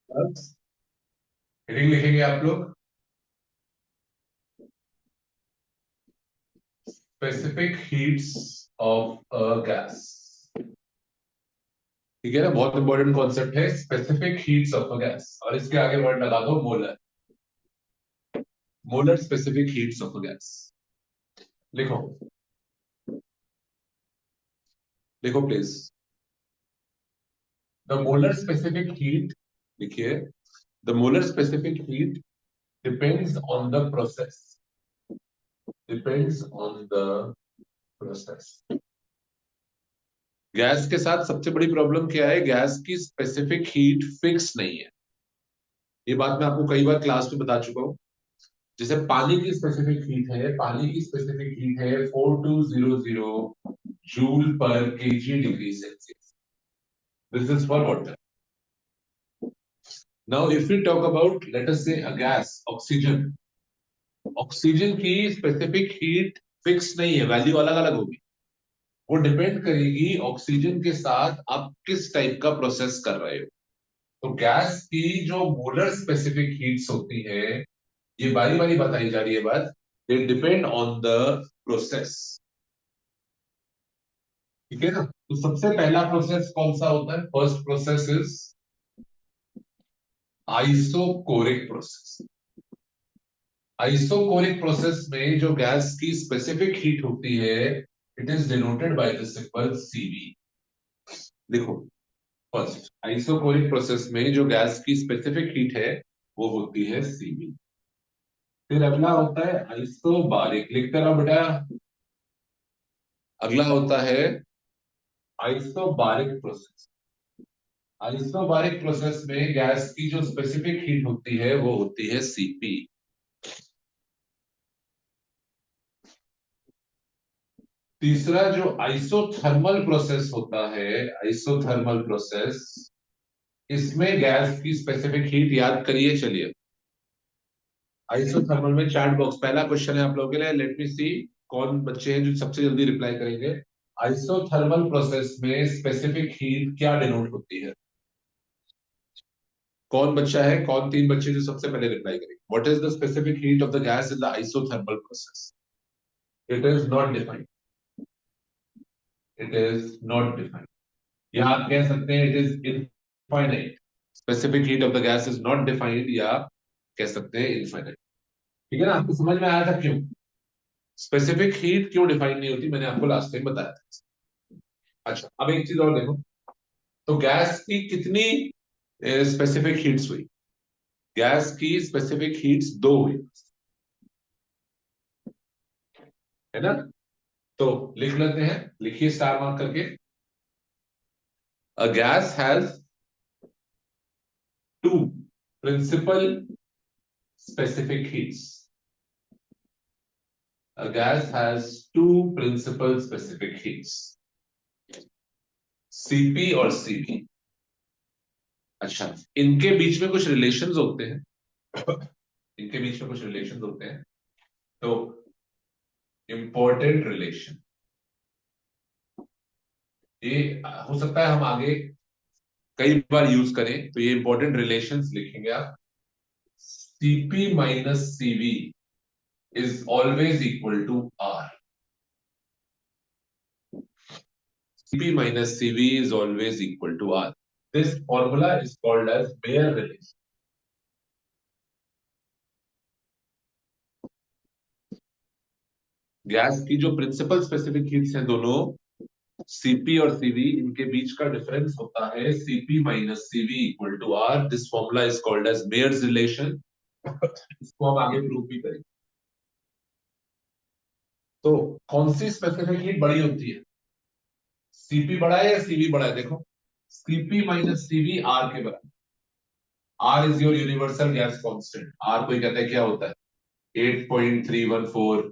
Heading लिखेंगे आप लोग, specific heats of a gas. ठीक है ना, बहुत इंपॉर्टेंट कॉन्सेप्ट है specific heats of a gas, और इसके आगे वर्ड लगा दो molar. Molar specific heats of a gas. लिखो, लिखो please. The molar specific heat, लिखिए, the molar specific heat depends on the process, depends on the process. Gas के साथ सबसे बड़ी प्रॉब्लम क्या है, गैस की स्पेसिफिक हीट फिक्स नहीं है। ये बात मैं आपको कई बार क्लास में बता चुका हूं। जैसे पानी की स्पेसिफिक हीट है, पानी की स्पेसिफिक हीट है 4200 जूल पर KG degree Celsius. This is for water. Now if you talk about let us से अ गैस, ऑक्सीजन, ऑक्सीजन की स्पेसिफिक हीट फिक्स नहीं है, वैल्यू अलग अलग होगी। वो डिपेंड करेगी ऑक्सीजन के साथ आप किस टाइप का प्रोसेस कर रहे हो। तो गैस की जो मोलर स्पेसिफिक हीट्स होती है, ये बारी बारी बताई जा रही है बात, they depend on the process. ठीक है ना। तो सबसे पहला प्रोसेस कौन सा होता है, first process is isochoric process. Isochoric process में जो गैस की स्पेसिफिक हीट होती है, it is denoted by the symbol CV. देखो, फर्स्ट आइसोकोरिक प्रोसेस में जो गैस की स्पेसिफिक हीट है वो होती है सीवी। फिर अगला होता है आइसोबारिक, लिखते रहो बेटा। अगला होता है आइसोबारिक प्रोसेस। आइसोबारिक प्रोसेस में गैस की जो स्पेसिफिक हीट होती है वो होती है सीपी। तीसरा जो आइसोथर्मल प्रोसेस होता है, आइसोथर्मल प्रोसेस, इसमें गैस की स्पेसिफिक हीट याद करिए, चलिए। आइसोथर्मल में चैट बॉक्स, पहला क्वेश्चन है आप लोगों के लिए, लेट मी सी कौन बच्चे हैं जो सबसे जल्दी रिप्लाई करेंगे। आइसोथर्मल प्रोसेस में स्पेसिफिक हीट क्या डिनोट होती है? कौन बच्चा है, कौन तीन बच्चे जो सबसे पहले रिप्लाई करेंगे? What is the specific heat of the gas in the isothermal process? It is not defined, it is not defined. या आप कह सकते हैं it is infinite. Specific heat of the gas is not defined, या कह सकते हैं infinite. ठीक है ना, आपको समझ में आया था क्यों स्पेसिफिक हीट क्यों डिफाइन नहीं होती, मैंने आपको लास्ट टाइम बताया था। अच्छा, अब एक चीज और देखो, तो गैस की कितनी स्पेसिफिक हीट्स हुई? गैस की स्पेसिफिक हीट्स दो हुई, है ना। तो लिख लेते हैं, लिखिए स्टार मार्क करके। A gas has two principal specific heats. A gas has two principal specific heats, Cp और Cv। अच्छा, इनके बीच में कुछ रिलेशंस होते हैं, इनके बीच में कुछ रिलेशंस होते हैं। तो इंपॉर्टेंट रिलेशन, ये हो सकता है हम आगे कई बार यूज करें, तो ये इंपॉर्टेंट रिलेशंस लिखेंगे आप। Cp minus Cv is always equal to R। Cp minus Cv is always equal to R. This formula is called as Bayer relation. Gas की जो प्रिंसिपल स्पेसिफिक हीट्स हैं दोनों, सीपी और सीवी, इनके बीच का difference होता है CP minus CV equal to R. This formula is called as Mayer's relation. इसको हम आगे प्रूव भी करेंगे। तो कौन सी स्पेसिफिक हीट बड़ी होती है, सीपी बड़ा है या सीवी बड़ा है? देखो, सीपी माइनस सीवी आर के बराबर। R is your universal gas constant. R कोई कहता है क्या होता है, 8.314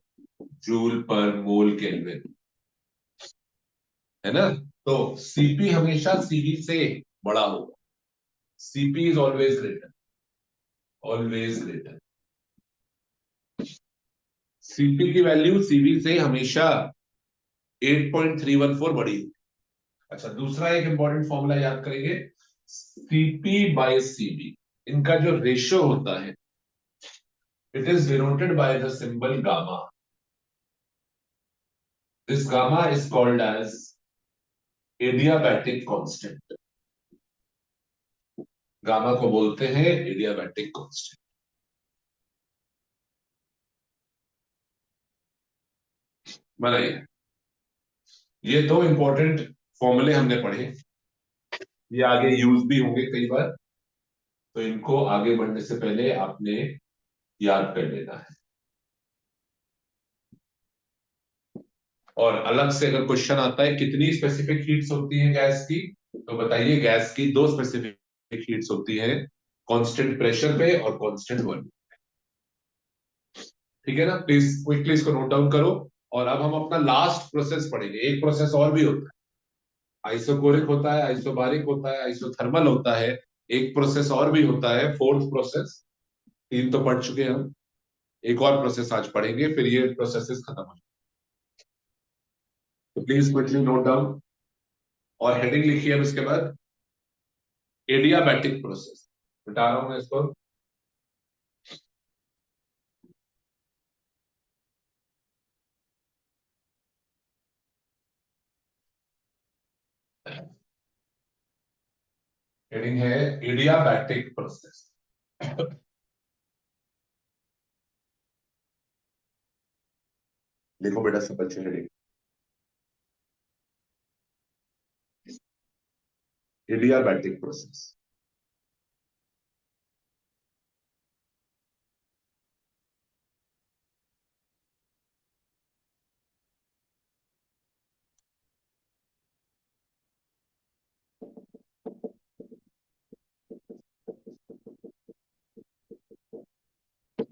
जूल पर मोल केल्विन, है ना। तो सीपी हमेशा सीवी से बड़ा होगा। CP is always greater, always greater. CP की वैल्यू सीवी से हमेशा 8.314 बड़ी होगी। अच्छा, दूसरा एक इंपॉर्टेंट फॉर्मूला याद करेंगे, सीपी बाय सीवी। इनका जो रेशियो होता है, it is denoted by the symbol gamma. This gamma is called as adiabatic constant. Gamma को बोलते हैं एडियाबैटिक कांस्टेंट. बनाइए. ये दो इंपॉर्टेंट फॉर्मूले हमने पढ़े. ये आगे यूज भी होंगे कई बार, तो इनको आगे बढ़ने से पहले आपने याद कर लेना है. और अलग से अगर क्वेश्चन आता है कितनी स्पेसिफिक हीट्स होती हैं गैस की, तो बताइए गैस की दो स्पेसिफिक हीट्स होती हैं, कांस्टेंट प्रेशर पे और कांस्टेंट वॉल्यूम. ठीक है ना. प्लीज क्विकली इसको नोट डाउन करो. और अब हम अपना लास्ट प्रोसेस पढ़ेंगे. एक प्रोसेस और भी होता है, आइसोकोरिक होता है, आइसोबारिक होता है, आइसोथर्मल होता है. एक प्रोसेस और भी होता है, फोर्थ प्रोसेस. तीन तो पढ़ चुके हैं हम. एक और प्रोसेस आज पढ़ेंगे, फिर ये प्रोसेसेस खत्म हो जाए. तो प्लीज क्विकली नोट डाउन. और हेडिंग लिखिए अब इसके बाद, एडियाबैटिक प्रोसेस. बता रहा हूं मैं इसको. हेडिंग है एडियाबैटिक प्रोसेस. देखो बेटा सब अच्छे हेडिंग. Adiabatic process.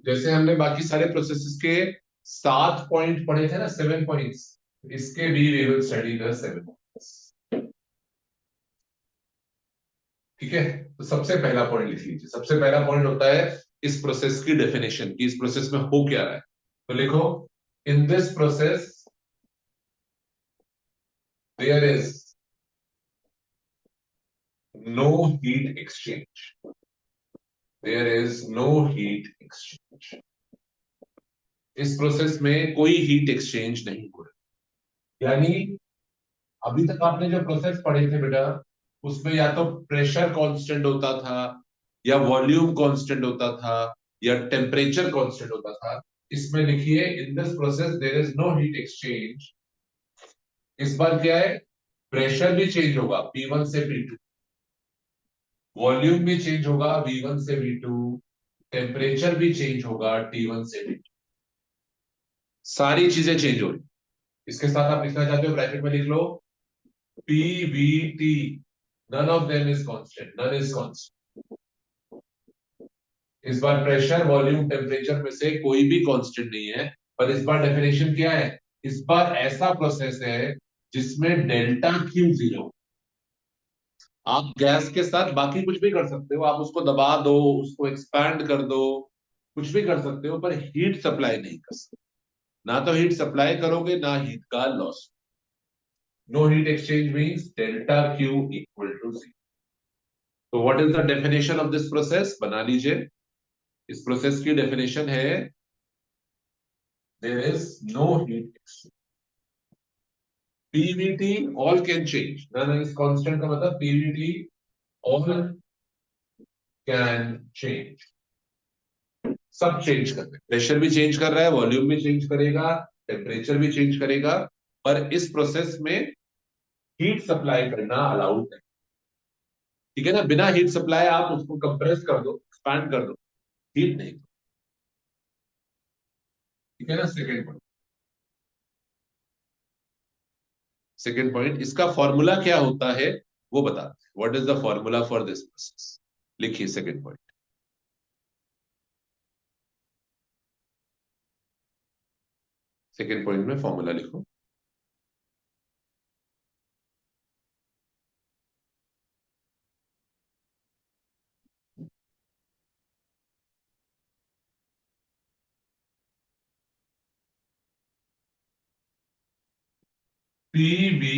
जैसे हमने बाकी सारे प्रोसेसेस के 7 पॉइंट पढ़े थे ना, 7 पॉइंट्स. इसके भी we will study the 7 points. ठीक है. तो सबसे पहला पॉइंट लिख लीजिए. सबसे पहला पॉइंट होता है इस प्रोसेस की डेफिनेशन की. इस प्रोसेस में हो क्या रहा है, तो लिखो. In this process there is no heat exchange. There is no heat exchange. इस प्रोसेस में कोई हीट एक्सचेंज नहीं हो रहा. यानी अभी तक आपने जो प्रोसेस पढ़े थे बेटा, उसमें या तो प्रेशर कांस्टेंट होता था, या वॉल्यूम कांस्टेंट होता था, या टेम्परेचर कांस्टेंट होता था. इसमें लिखिए in this process there is no heat exchange. इस बार क्या है, प्रेशर भी चेंज होगा P1 से P2, वॉल्यूम भी चेंज होगा V1 से V2, टेम्परेचर भी चेंज होगा T1 से T2. सारी चीजें चेंज हो रही. इसके साथ आप लिखना चाहते हो, ब्रैकेट में लिख लो PVT. None of them is constant. None is constant. इस बार प्रेशर वॉल्यूम टेम्परेचर में से कोई भी कांस्टेंट नहीं है. पर इस बार डेफिनेशन क्या है, इस बार ऐसा प्रोसेस है जिसमें डेल्टा क्यू जीरो. आप गैस के साथ बाकी कुछ भी कर सकते हो, आप उसको दबा दो, उसको एक्सपैंड कर दो, कुछ भी कर सकते हो, पर हीट सप्लाई नहीं कर सकते. ना तो हीट सप्लाई करोगे, ना हीट का loss. No heat exchange means delta Q equal to zero. तो what is the definition of this process, बना लीजिए. इस प्रोसेस की डेफिनेशन है there is no heat exchange. PVT all can change. None is constant का मतलब PVT all can change. सब change कर रहे हैं. प्रेशर भी चेंज कर रहा है, वॉल्यूम भी चेंज करेगा, टेम्परेचर भी चेंज करेगा. पर इस प्रोसेस में हीट सप्लाई करना अलाउड नहीं. ठीक है ना. बिना हीट सप्लाई आप उसको कंप्रेस कर दो, एक्सपैंड कर दो, हीट नहीं. ठीक है ना. Second point. सेकेंड पॉइंट, इसका फॉर्मूला क्या होता है वो बताते हैं. What is the formula for this process. लिखिए सेकेंड पॉइंट. सेकेंड पॉइंट में फॉर्मूला लिखो. P V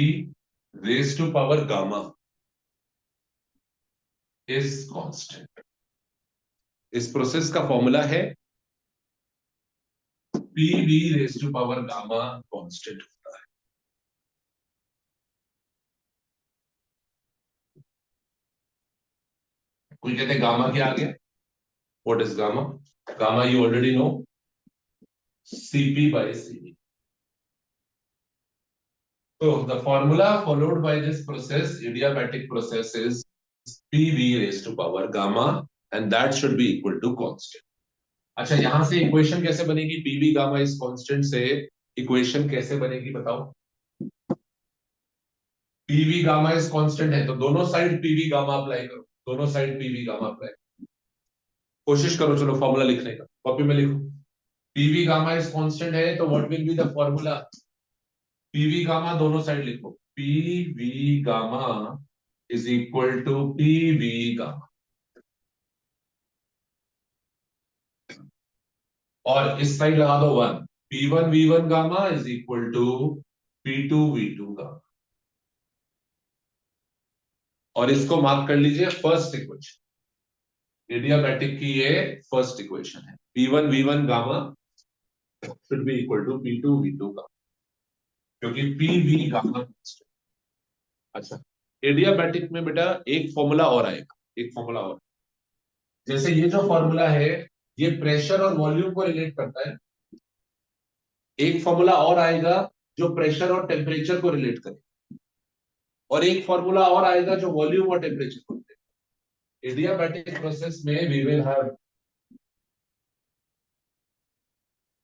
raise to power gamma is constant. इस प्रोसेस का फॉर्मूला है P V raise to power gamma constant होता है। कोई कहते हैं गामा क्या आ गया, what is gamma? Gamma you already know, CP/CV. So the formula followed by this process, adiabatic process, is PV raised to power gamma, and that should be equal to constant. अच्छा, यहां से equation कैसे बनेगी? PV gamma is constant से equation कैसे बनेगी बताओ? PV gamma is constant है तो दोनों साइड PV गामा अप्लाई करो, दोनों साइड PV गामा अप्लाई। कोशिश करो, चलो फॉर्मूला लिखने का, कॉपी में लिखो। PV गामा इज कांस्टेंट है तो what will be the formula? PV gamma दोनों साइड लिखो, PV gamma is equal to PV gamma, और इस साइड लगा दो 1, P1 V1 gamma is equal to P2 V2 gamma, और इसको मार्क कर लीजिए फर्स्ट इक्वेशन, एडियाबैटिक की ये फर्स्ट इक्वेशन है। P1 V1 gamma should be equal to P2 V2 gamma, क्योंकि PV गामा। अच्छा, एडियाबैटिक में बेटा एक फॉर्मूला और आएगा, एक फॉर्मूला और, जैसे ये जो फॉर्मूला है ये प्रेशर और वॉल्यूम को रिलेट करता है, एक फॉर्मूला और आएगा जो प्रेशर और टेम्परेचर को रिलेट करे, और एक फॉर्मूला और आएगा जो वॉल्यूम और टेम्परेचर को रिलेट करे। एडियाबैटिक प्रोसेस में वी विल हैव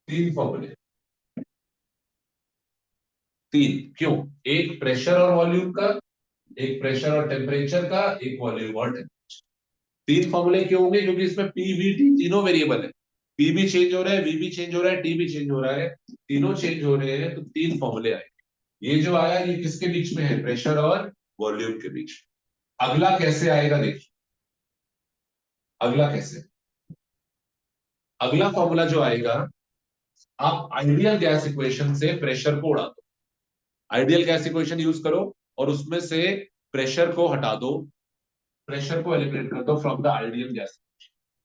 तीन फॉर्मूले, तीन क्यों? एक प्रेशर और वॉल्यूम का, एक प्रेशर और टेम्परेचर का, एक वॉल्यूम और टेम्परेचर। तीन फॉर्मूले क्यों होंगे? क्योंकि इसमें पी वी टी तीनों वेरिएबल है, पी भी चेंज हो रहा है, वी भी चेंज हो रहा है, टी भी चेंज हो रहा है, तीनों चेंज हो रहे हैं, तो तीन फॉर्मूले आए। ये जो आया ये किसके बीच में है? प्रेशर और वॉल्यूम के बीच। अगला कैसे आएगा देखिए, अगला कैसे, अगला फॉर्मूला जो आएगा, आप आइडियल गैस इक्वेशन से प्रेशर को उड़ा दो, आइडियल गैस इक्वेशन यूज करो और उसमें से प्रेशर को हटा दो, प्रेशर को एलिमिनेट कर दो फ्रॉम द आइडियल गैस।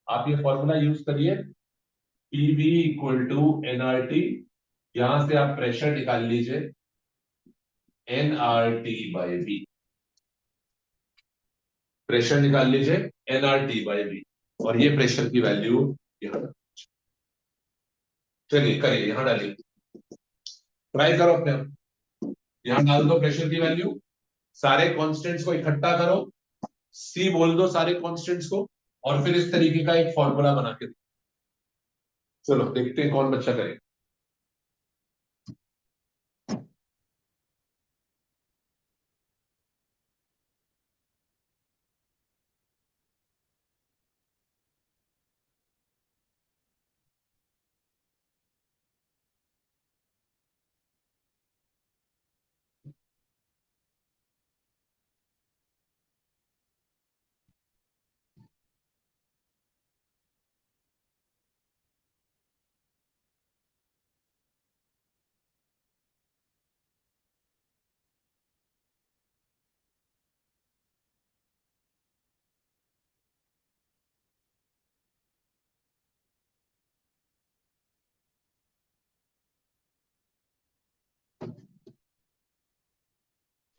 आप ये फॉर्मूला यूज करिए, पीवी इक्वल टू एनआरटी, यहां से आप प्रेशर निकाल लीजिए, NRT/V, प्रेशर निकाल लीजिए NRT/V, और ये प्रेशर की वैल्यू यहां, चलिए करिए, यहां डालिए, ट्राई करो अपने आप, यहां डाल दो प्रेशर की वैल्यू, सारे कांस्टेंट्स को इकट्ठा करो, सी बोल दो सारे कांस्टेंट्स को, और फिर इस तरीके का एक फॉर्मूला बना के दो। चलो देखते हैं कौन बच्चा करेगा।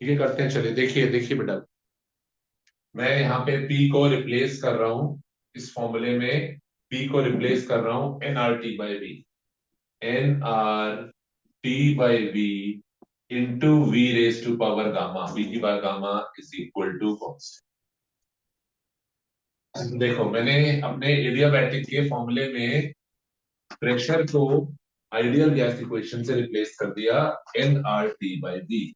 ठीक है, करते हैं, चलिए देखिए, देखिए बेटा, मैं यहाँ पे P को रिप्लेस कर रहा हूं, इस फॉर्मूले में P को रिप्लेस कर रहा हूं NRT/V, NRT/V into V raise to power gamma, V की power gamma is equal to constant. देखो मैंने अपने एडियाबैटिक के फॉर्मूले में प्रेशर को आइडियल गैस इक्वेशन से रिप्लेस कर दिया, NRT/V।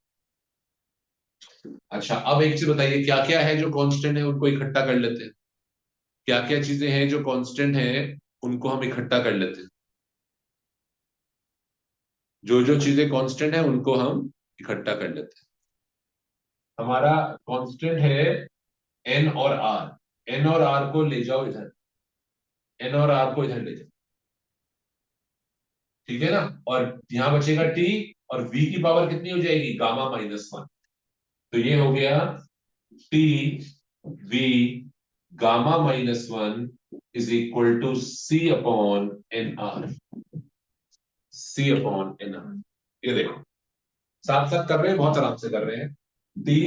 अच्छा, अब एक चीज बताइए, क्या क्या है जो कांस्टेंट है उनको इकट्ठा कर लेते हैं, क्या क्या चीजें हैं जो कांस्टेंट है उनको हम इकट्ठा कर लेते हैं, जो जो चीजें कांस्टेंट है उनको हम इकट्ठा कर लेते हैं। हमारा कांस्टेंट है एन और आर, एन और आर को ले जाओ इधर, एन और आर को इधर ले जाओ, ठीक है ना, और यहां बचेगा टी, और वी की पावर कितनी हो जाएगी? गामा-1, तो ये हो गया T V gamma is equal to C upon N R. C upon N R, ये देखो साथ साथ कर रहे हैं, बहुत आराम से कर रहे हैं। टी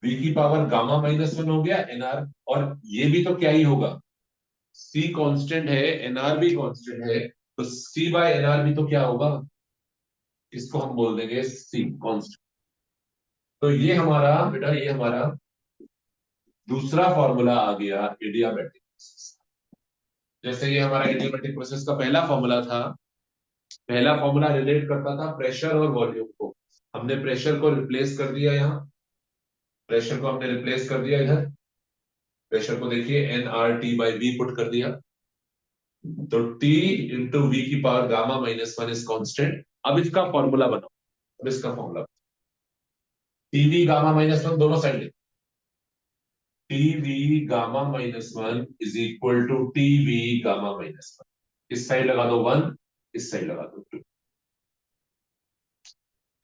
वी की पावर गामा माइनस वन हो गया एन आर, और ये भी तो क्या ही होगा, सी कांस्टेंट है, एनआर भी कांस्टेंट है, तो सी बाय एनआर भी तो क्या होगा, इसको हम बोल देंगे सी कांस्टेंट। तो ये हमारा बेटा, ये हमारा दूसरा फॉर्मूला आ गया एडियाबैटिक प्रोसेस। जैसे ये हमारा एडियाबैटिक प्रोसेस का पहला फॉर्मूला था, पहला फॉर्मूला रिलेट करता था प्रेशर और वॉल्यूम को। हमने प्रेशर को रिप्लेस कर दिया, यहाँ प्रेशर को हमने रिप्लेस कर दिया, इधर प्रेशर को देखिए N R T by V put कर दिया, तो T इंटू वी की power gamma minus one is constant. अब इसका फॉर्मूला बनाओ, अब इसका formula TV gamma minus one दोनों side, TV gamma minus one is equal to TV gamma minus one. इस साइड लगा दो वन, इस साइड लगा दो टू।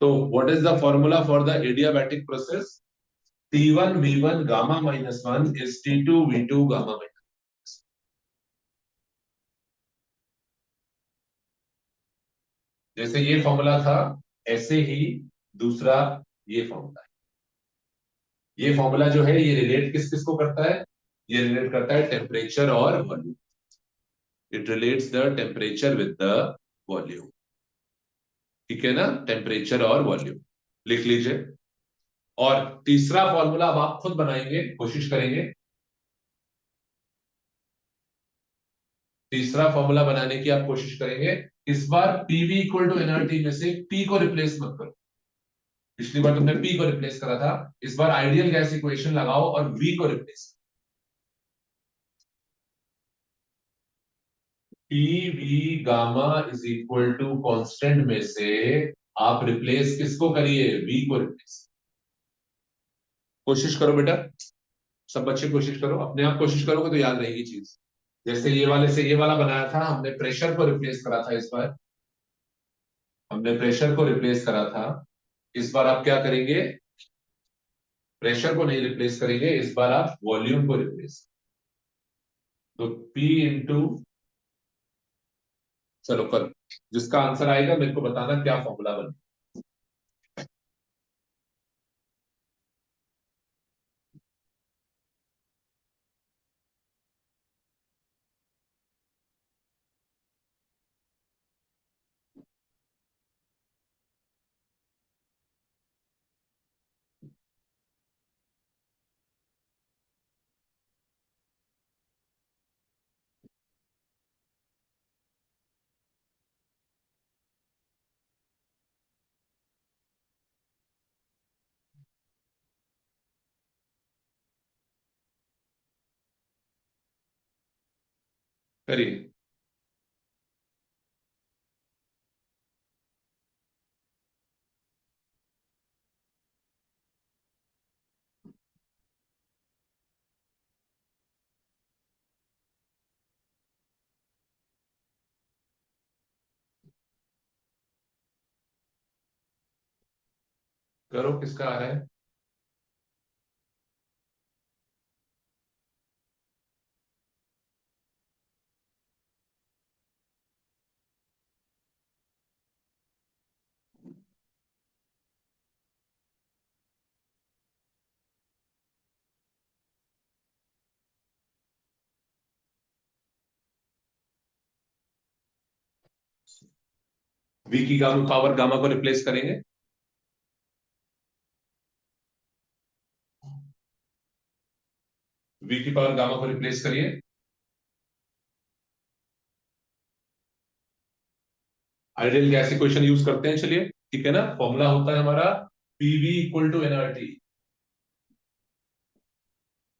तो what is the formula for the adiabatic process, T1 V1 gamma minus one is T2 V2 gamma minus. जैसे ये formula था, ऐसे ही दूसरा ये फॉर्मूला है। ये फॉर्मूला जो है ये रिलेट किस किस को करता है, ये रिलेट करता है टेम्परेचर और volume. It relates the temperature with the volume, ठीक है ना, टेम्परेचर और वॉल्यूम लिख लीजिए। और तीसरा फॉर्मूला अब आप खुद बनाएंगे, कोशिश करेंगे। तीसरा फॉर्मूला बनाने की आप कोशिश करेंगे। इस बार पीवी इक्वल टू एनआरटी में से पी को रिप्लेस मत करो। पिछली बार तुमने पी को रिप्लेस करा था, इस बार आइडियल गैस इक्वेशन लगाओ और वी को replace. P V gamma is equal to constant में से आप रिप्लेस किसको करिए, वी को रिप्लेस। कोशिश करो बेटा, सब बच्चे कोशिश करो, अपने आप कोशिश करोगे तो याद रहेगी चीज। जैसे ये वाले से ये वाला बनाया था, हमने प्रेशर को रिप्लेस करा था, इस बार हमने प्रेशर को रिप्लेस करा था। इस बार आप क्या करेंगे, प्रेशर को नहीं रिप्लेस करेंगे, इस बार आप वॉल्यूम को रिप्लेस। तो P इंटू, चलो कर, जिसका आंसर आएगा मेरे को बताना क्या फॉर्मूला बने। करिए। करो, किसका आ रहा है। वी की गामा पावर गामा को रिप्लेस करेंगे, वी की पावर गामा को रिप्लेस करिए। आइडियल गैस इक्वेशन यूज करते हैं, चलिए ठीक है ना। फॉर्मूला होता है हमारा PV equal to NRT,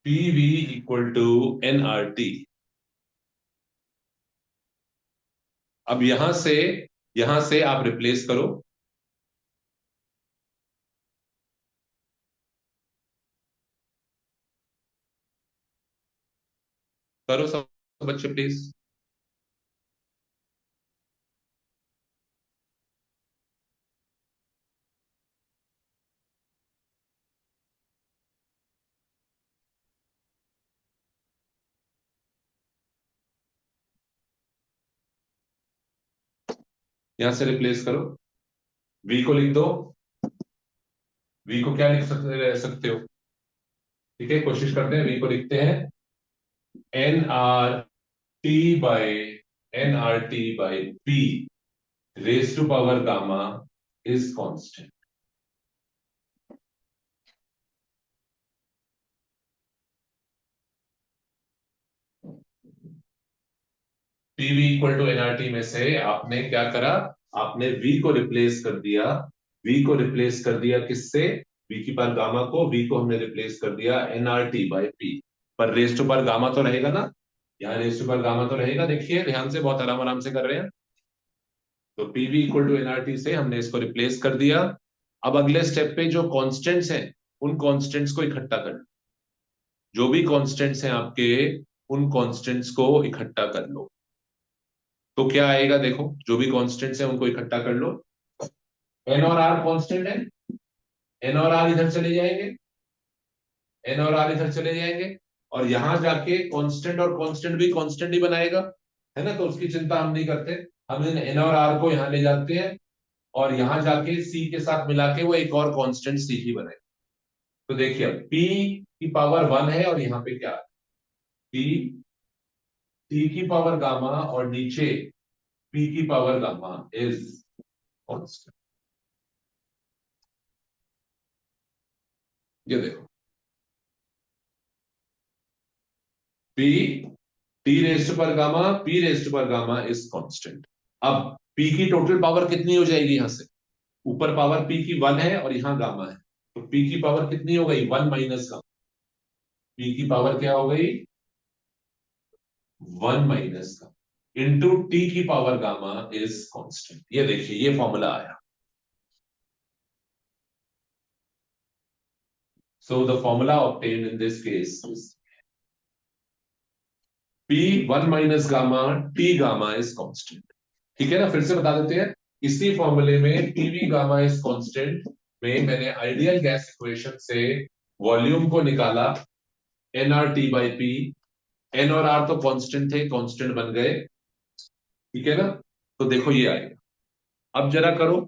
PV equal to NRT. अब यहां से आप रिप्लेस करो, करो सब बच्चे प्लीज। यहां से रिप्लेस करो, वी को लिख दो। वी को क्या लिख सकते हो? ठीक है, कोशिश करते हैं, वी को लिखते हैं nRT/P raised to power gamma is constant. PV equal to NRT में से आपने क्या करा? आपने वी को रिप्लेस कर दिया। वी को रिप्लेस कर दिया किससे? वी की पावर गामा को, वी को हमने रिप्लेस कर दिया nRT/P। पर रेस टू पावर गामा तो रहेगा ना, यहाँ रेस टू पावर गामा तो रहेगा। देखिए ध्यान से, बहुत आराम आराम से कर रहे हैं। तो पीवी इक्वल टू एनआरटी से हमने इसको रिप्लेस कर दिया। अब अगले स्टेप पे जो कॉन्स्टेंट्स हैं, उन कॉन्स्टेंट्स को इकट्ठा कर लो। जो भी कॉन्स्टेंट्स हैं आपके, उन कॉन्स्टेंट्स को इकट्ठा कर लो। तो क्या आएगा देखो, जो भी कॉन्स्टेंट्स हैं उनको इकट्ठा कर लो। एन और आर कॉन्स्टेंट है, एन और आर इधर चले जाएंगे, एन और आर इधर चले जाएंगे, और यहां जाके कांस्टेंट और कांस्टेंट भी कांस्टेंट ही बनाएगा, है ना। तो उसकी चिंता हम नहीं करते, हम इन एन और आर को यहां ले जाते हैं, और यहां जाके सी के साथ मिला के वो एक और कांस्टेंट सी ही बनाएगा। तो देखिए पी की पावर 1 है, और यहाँ पे क्या है? पी, टी की पावर गामा, और नीचे पी की पावर गामा इज कांस्टेंट। ये देखो, पी, टी रेस्ट पर गामा, पी रेस्ट पर गामा इज कांस्टेंट। अब पी की टोटल पावर कितनी हो जाएगी? यहां से ऊपर पावर पी की 1 है, और यहां गामा है, तो पी की पावर कितनी हो गई? 1 माइनस गामा। पी की पावर क्या हो गई? 1 माइनस गामा इंटू टी की पावर गामा इज कांस्टेंट। ये देखिए, ये फॉर्मूला आया। So the formula obtained in this case is P 1 minus gamma T gamma is constant. ठीक है ना, फिर से बता देते हैं। इसी फॉर्मूले में पीवी गामा इज कांस्टेंट में मैंने आइडियल गैस इक्वेशन से वॉल्यूम को निकाला, nRT/P। एन और आर तो कांस्टेंट थे, कांस्टेंट बन गए। ठीक है ना, तो देखो ये आएगा। अब जरा करो,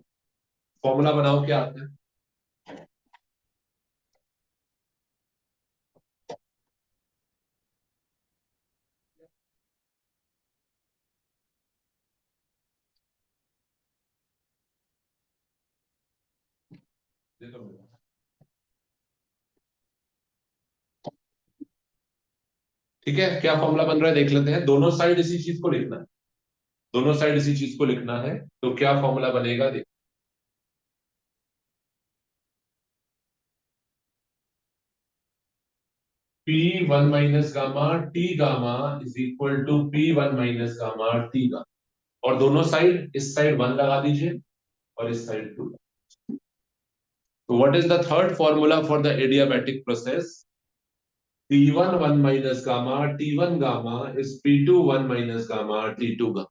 फॉर्मूला बनाओ, क्या आता है? देखो, ठीक है, क्या फॉर्मूला बन रहा है देख लेते हैं। दोनों साइड इसी चीज को लिखना है, दोनों साइड इसी चीज को लिखना है। तो क्या फॉर्मूला बनेगा देख। P 1 minus gamma T gamma is equal to P 1 minus gamma T gamma, और दोनों साइड, इस साइड 1 लगा दीजिए और इस साइड 2। तो what is the third formula for the adiabatic process? P1 1 minus gamma T1 gamma is P2 1 minus gamma T2 gamma।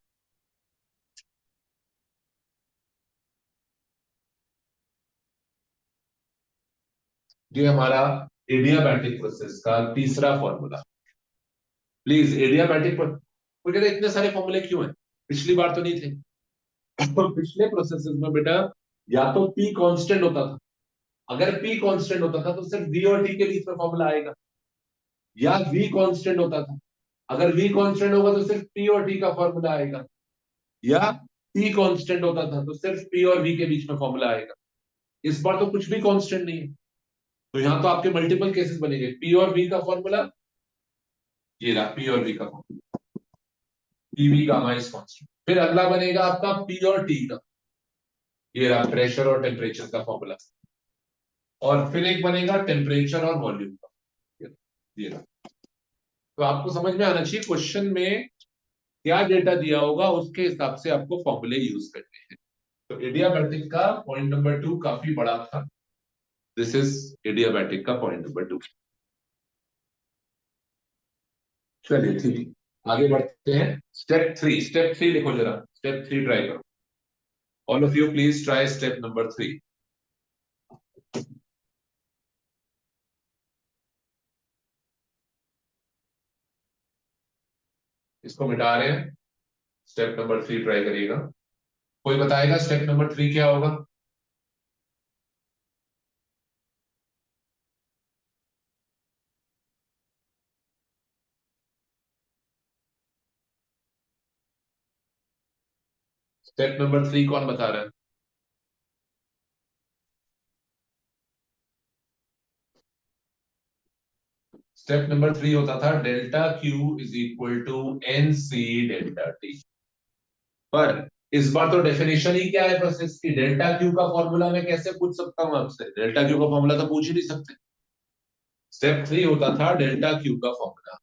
ये हमारा एडियाबैटिक प्रोसेस का तीसरा फॉर्मूला। प्लीज एडियाबैटिक मुझे कहते इतने सारे फॉर्मूले क्यों हैं? पिछली बार तो नहीं थे। तो पिछले प्रोसेसेस में बेटा या तो P कांस्टेंट होता था, अगर P कांस्टेंट होता था तो सिर्फ V और T के बीच में फॉर्मूला आएगा, या V कांस्टेंट होता था, अगर V कांस्टेंट होगा तो सिर्फ P और T का फॉर्मूला आएगा, या P कांस्टेंट होता था तो सिर्फ P और V के बीच में फॉर्मूला आएगा। इस बार तो कुछ भी कांस्टेंट नहीं है, तो यहां तो आपके मल्टीपल केसेस बनेंगे। P और V का फॉर्मूला ये रहा, P और V का formula, PV gamma is constant. फिर अगला बनेगा आपका P और T का, ये रहा प्रेशर और टेम्परेचर का फॉर्मूला। और फिर एक बनेगा टेम्परेचर और वॉल्यूम का, ये रहा। तो आपको समझ में आना चाहिए क्वेश्चन में क्या डेटा दिया होगा, उसके हिसाब से आपको फॉर्मूले यूज करने हैं। तो एडियाबैटिक का पॉइंट नंबर 2 काफी बड़ा था। दिस इज एडियाबैटिक का पॉइंट नंबर 2। चलिए ठीक है, आगे बढ़ते हैं। स्टेप 3, स्टेप 3 लिखो जरा, स्टेप 3 ट्राई करो। All of you please try step number 3। इसको मिटा रहे हैं, स्टेप नंबर 3 ट्राई करिएगा। कोई बताएगा स्टेप नंबर 3 क्या होगा? स्टेप नंबर 3 कौन बता रहा है? स्टेप नंबर 3 होता था delta Q is equal to N C delta T. पर इस बार तो डेफिनेशन ही क्या है प्रोसेस की? डेल्टा क्यू का फॉर्मूला मैं कैसे पूछ सकता हूं आपसे? डेल्टा क्यू का फॉर्मूला तो पूछ ही नहीं सकते। स्टेप 3 होता था डेल्टा क्यू का फॉर्मूला।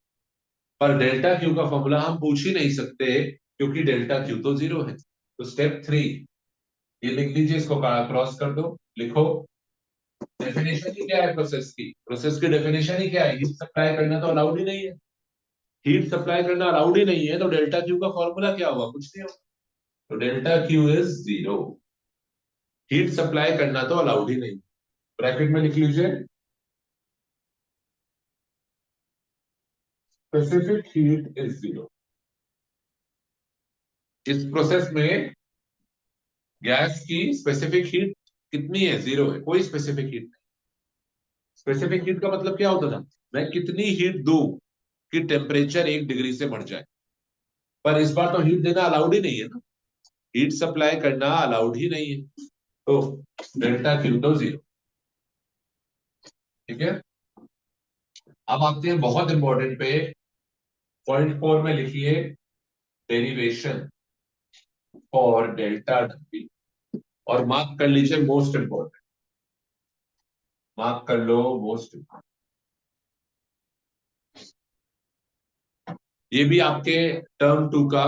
पर डेल्टा क्यू का फॉर्मूला हम पूछ ही नहीं सकते क्योंकि डेल्टा क्यू तो जीरो है। तो स्टेप 3 ये लिख लीजिए, इसको क्रॉस कर दो, लिखो। डेफिनेशन ही क्या है प्रोसेस की? प्रोसेस की डेफिनेशन ही क्या है? हीट सप्लाई करना तो अलाउड ही नहीं है। हीट सप्लाई करना अलाउड ही नहीं है तो डेल्टा क्यू का फॉर्मूला क्या होगा? कुछ नहीं होगा। तो delta Q is zero. Heat supply करना तो अलाउड ही नहीं। ब्रैकेट में लिख लीजिए, स्पेसिफिक हीट इज जीरो। इस प्रोसेस में गैस की स्पेसिफिक हीट कितनी है? जीरो है, कोई स्पेसिफिक हीट नहीं। स्पेसिफिक हीट का मतलब क्या होता था? मैं कितनी हीट दूं कि टेम्परेचर 1 डिग्री से बढ़ जाए। पर इस बार तो हीट देना अलाउड ही नहीं है ना। हीट सप्लाई करना अलाउड ही नहीं है। तो डेल्टा क्यू तो जीरो। ठीक है। अब आते हैं बहुत इंपॉर्टेंट पे। पॉइंट 4 में लिखिए डेरिवेशन फॉर डेल्टा डब्ल्यू। और मार्क कर लीजिए मोस्ट इंपॉर्टेंट। मार्क कर लो मोस्ट इंपॉर्टेंट। ये भी आपके टर्म 2 का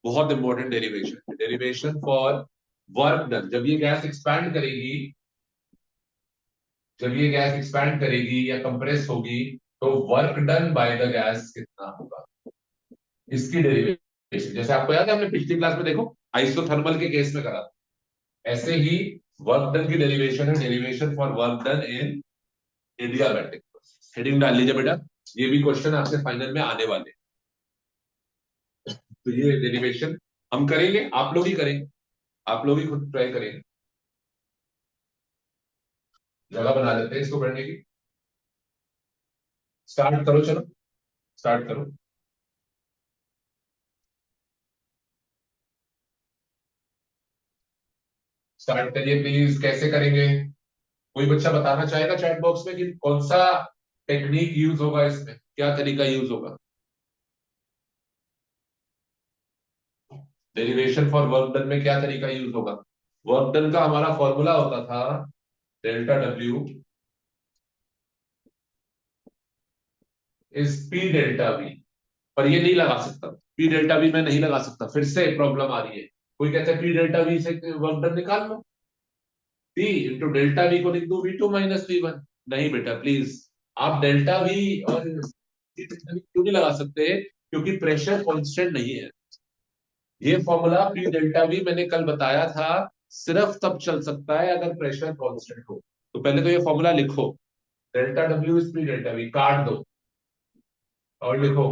बहुत इंपॉर्टेंट डेरिवेशन है। Derivation for work done. जब ये गैस एक्सपैंड करेगी या कंप्रेस होगी तो work done by the gas कितना होगा, इसकी डेरिवेशन। जैसे आपको याद है हमने पिछली क्लास में देखो आइसोथर्मल के केस में करा था। ऐसे ही वर्क डन की डेरिवेशन है, derivation for work done in adiabatic. Heading डाल लीजिए बेटा, ये भी क्वेश्चन आपसे फाइनल में आने वाले हैं। तो ये डेरिवेशन हम करेंगे, आप लोग ही करेंगे, आप लोग ही खुद ट्राई करेंगे। जगह बना लेते हैं इसको पढ़ने की। स्टार्ट करो, चलो स्टार्ट करो। स्टार्ट करिए प्लीज। कैसे करेंगे? कोई बच्चा बताना चाहेगा चैट बॉक्स में कि कौन सा टेक्निक यूज होगा, इसमें क्या तरीका यूज होगा? डेरिवेशन फॉर वर्क डन में क्या तरीका यूज होगा? वर्क डन का हमारा फॉर्मूला होता था delta W is P delta we. पर ये नहीं लगा सकता, पी डेल्टा वी मैं नहीं लगा सकता, फिर से प्रॉब्लम आ रही है। कोई कहता है पी डेल्टा वी से वर्क डन निकाल लो। पी इंटू डेल्टा वी को लिख दो V2 माइनस V1। नहीं बेटा प्लीज। आप डेल्टा वी और क्यों नहीं लगा सकते? क्योंकि प्रेशर कांस्टेंट नहीं है। ये फॉर्मूला पी डेल्टा वी मैंने कल बताया था, सिर्फ तब चल सकता है अगर प्रेशर कांस्टेंट हो। तो पहले तो ये फॉर्मूला लिखो, delta W is P delta we, काट दो और लिखो